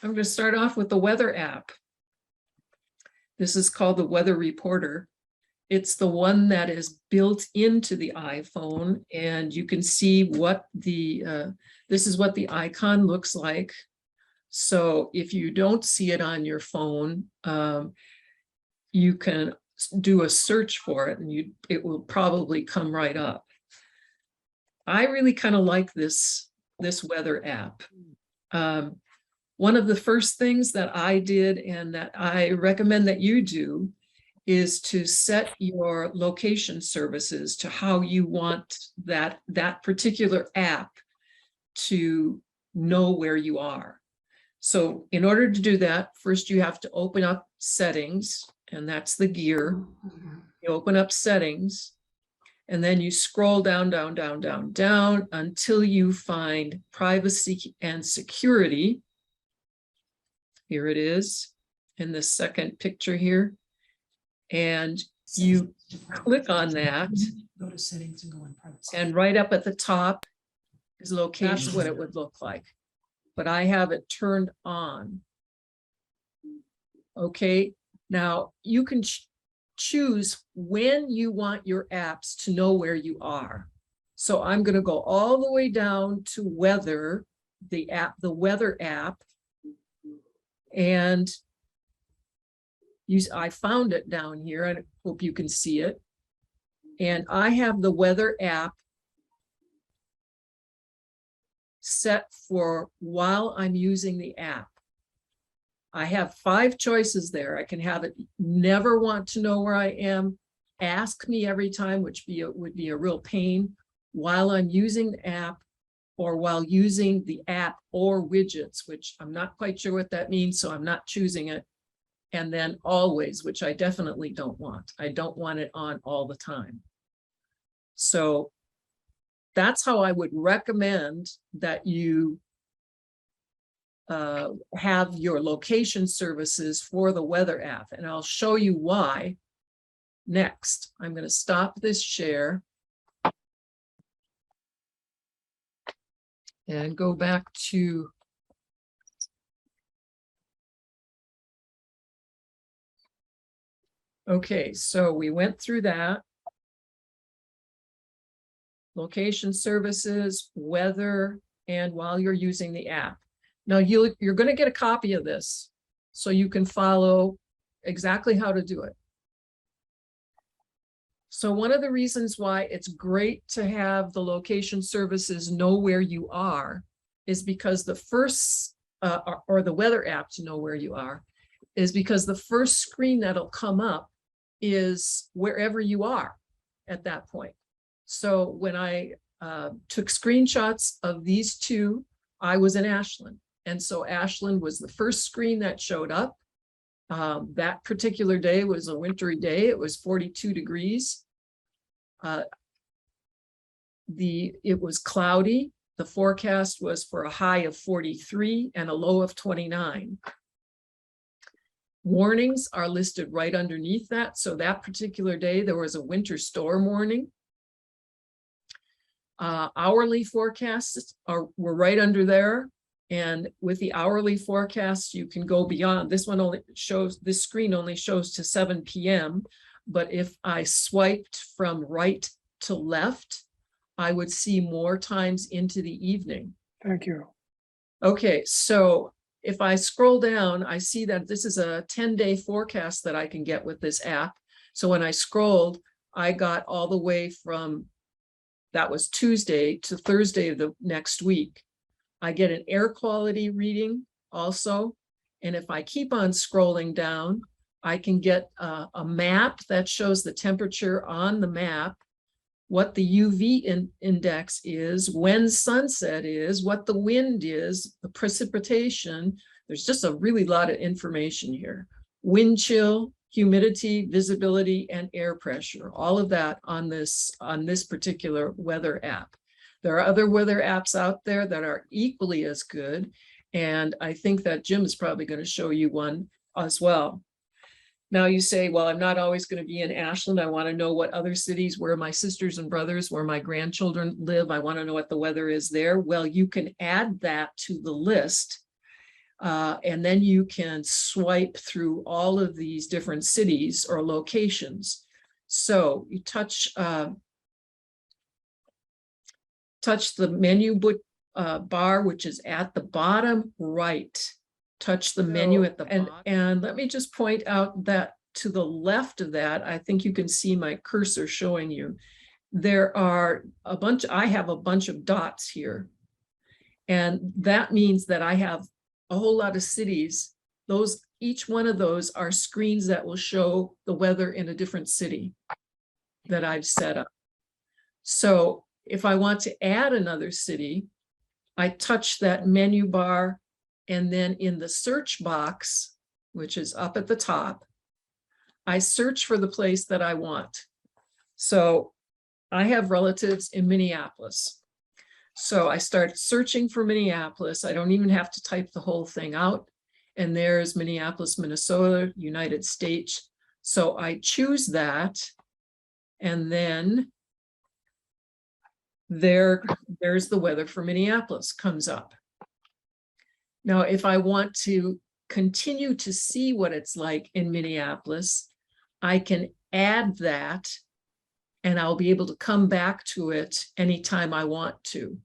I'm going to start off with the weather app. This is called the Weather Reporter. It's the one that is built into the iPhone, and you can see what this is what the icon looks like. So if you don't see it on your phone, you can do a search for it and it will probably come right up. I really kind of like this weather app. One of the first things that I did and that I recommend that you do is to set your location services to how you want that particular app to know where you are. So in order to do that, first you have to open up settings, and that's the gear. You open up settings, and then you scroll down, down, down, down, down until you find privacy and security. Here it is in the second picture here. And you click on that. Go to settings and go on privacy. And right up at the top is location. That's what it would look like. But I have it turned on. Okay, now you can choose when you want your apps to know where you are. So I'm going to go all the way down to weather, the weather app. And I found it down here. I hope you can see it. And I have the weather app set for while I'm using the app. I have 5 choices there. I can have it never want to know where I am, ask me every time, which would be a real pain, while I'm using the app, or while using the app or widgets, which I'm not quite sure what that means, so I'm not choosing it. And then always, which I definitely don't want. I don't want it on all the time. So that's how I would recommend that you have your location services for the weather app. And I'll show you why next. I'm going to stop this share and go back to okay, so we went through that. Location services, weather, and while you're using the app. Now you're going to get a copy of this so you can follow exactly how to do it. So one of the reasons why it's great to have the location services know where you are is because the first, or the weather app to know where you are, is because the first screen that'll come up is wherever you are at that point. So when I took screenshots of these two, I was in Ashland. And so Ashland was the first screen that showed up. That particular day was a wintry day. It was 42 degrees. It was cloudy. The forecast was for a high of 43 and a low of 29. Warnings are listed right underneath that. So that particular day, there was a winter storm warning. Hourly forecasts were right under there. And with the hourly forecast, you can go beyond. This one only shows, this screen only shows to 7 p.m. But if I swiped from right to left, I would see more times into the evening. Thank you. Okay, so if I scroll down, I see that this is a 10-day forecast that I can get with this app. So when I scrolled, I got all the way from, that was Tuesday to Thursday of the next week. I get an air quality reading also. And if I keep on scrolling down, I can get a map that shows the temperature on the map, what the UV index is, when sunset is, what the wind is, the precipitation. There's just a really lot of information here. Wind chill, humidity, visibility, and air pressure, all of that on this particular weather app. There are other weather apps out there that are equally as good. And I think that Jim is probably going to show you one as well. Now you say, well, I'm not always going to be in Ashland. I want to know what other cities where my sisters and brothers, where my grandchildren live. I want to know what the weather is there. Well, you can add that to the list. And then you can swipe through all of these different cities or locations. So you touch the menu bar, which is at the bottom right. Touch the menu at the bottom. And let me just point out that to the left of that, I think you can see my cursor showing you. There are I have a bunch of dots here. And that means that I have a whole lot of cities. Each one of those are screens that will show the weather in a different city that I've set up. So if I want to add another city, I touch that menu bar, and then in the search box, which is up at the top, I search for the place that I want. So I have relatives in Minneapolis. So I start searching for Minneapolis. I don't even have to type the whole thing out. And there's Minneapolis, Minnesota, United States. So I choose that. And then there's the weather for Minneapolis comes up. Now, if I want to continue to see what it's like in Minneapolis, I can add that and I'll be able to come back to it anytime I want to.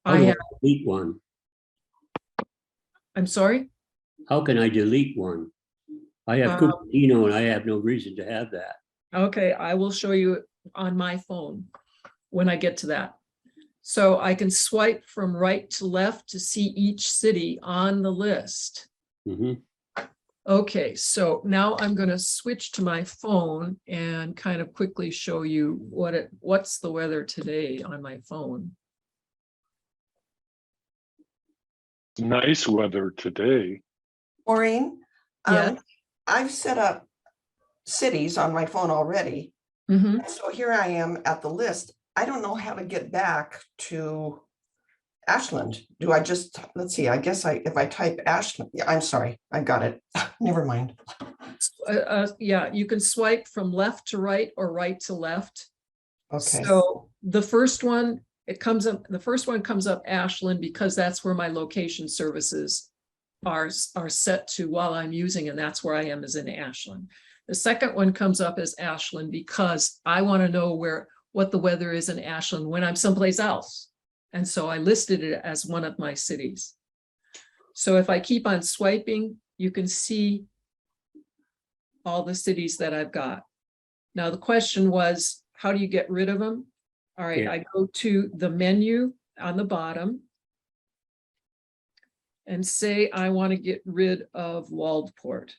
Delete one. I'm sorry? How can I delete one? I have Cupertino and I have no reason to have that. Okay, I will show you on my phone when I get to that. So I can swipe from right to left to see each city on the list. Mhm. Okay, so now I'm going to switch to my phone and kind of quickly show you what's the weather today on my phone. Nice weather today. Maureen, Yeah. I've set up cities on my phone already. Mhm. So here I am at the list. I don't know how to get back to Ashland. Do I just, let's see, I guess if I type Ashland, yeah, I'm sorry, I got it. Never mind. Yeah, you can swipe from left to right or right to left. Okay. So the first one, the first one comes up Ashland because that's where my location services are set to while I'm using, and that's where I am, is in Ashland. The second one comes up as Ashland because I want to know what the weather is in Ashland when I'm someplace else. And so I listed it as one of my cities. So if I keep on swiping, you can see all the cities that I've got. Now, the question was, how do you get rid of them? All right, Yeah. I go to the menu on the bottom and say I want to get rid of Waldport.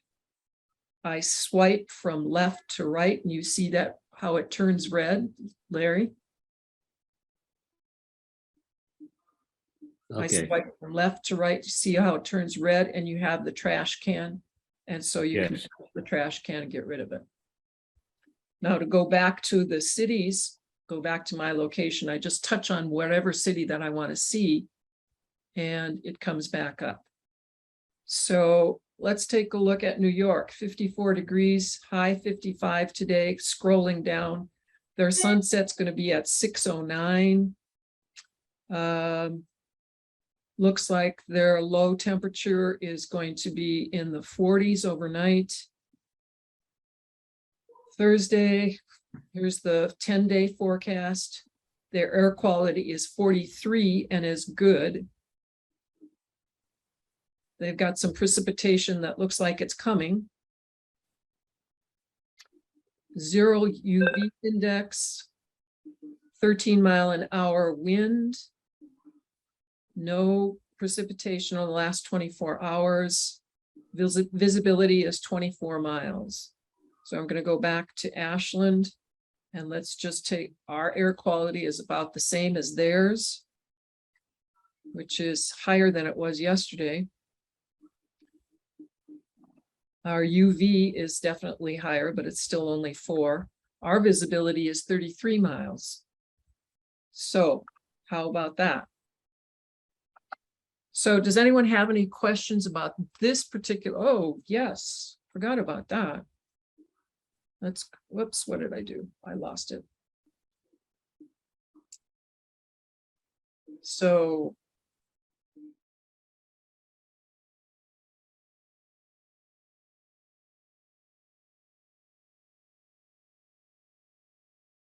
I swipe from left to right, and you see that how it turns red, Larry? I Okay. swipe from left to right to see how it turns red, and you have the trash can. And so you can Yes. put the trash can and get rid of it. Now to go back to the cities, go back to my location, I just touch on whatever city that I want to see, and it comes back up. So let's take a look at New York, 54 degrees, high 55 today, scrolling down. Their sunset's going to be at 6:09. Looks like their low temperature is going to be in the 40s overnight. Thursday, here's the 10-day forecast. Their air quality is 43 and is good. They've got some precipitation that looks like it's coming. 0 UV index, 13-mile-an-hour wind. No precipitation in the last 24 hours. Visibility is 24 miles. So I'm going to go back to Ashland, and let's just take our air quality is about the same as theirs, which is higher than it was yesterday. Our UV is definitely higher, but it's still only 4. Our visibility is 33 miles. So how about that? So does anyone have any questions about this particular? Oh, yes, forgot about that. Whoops, what did I do? I lost it. So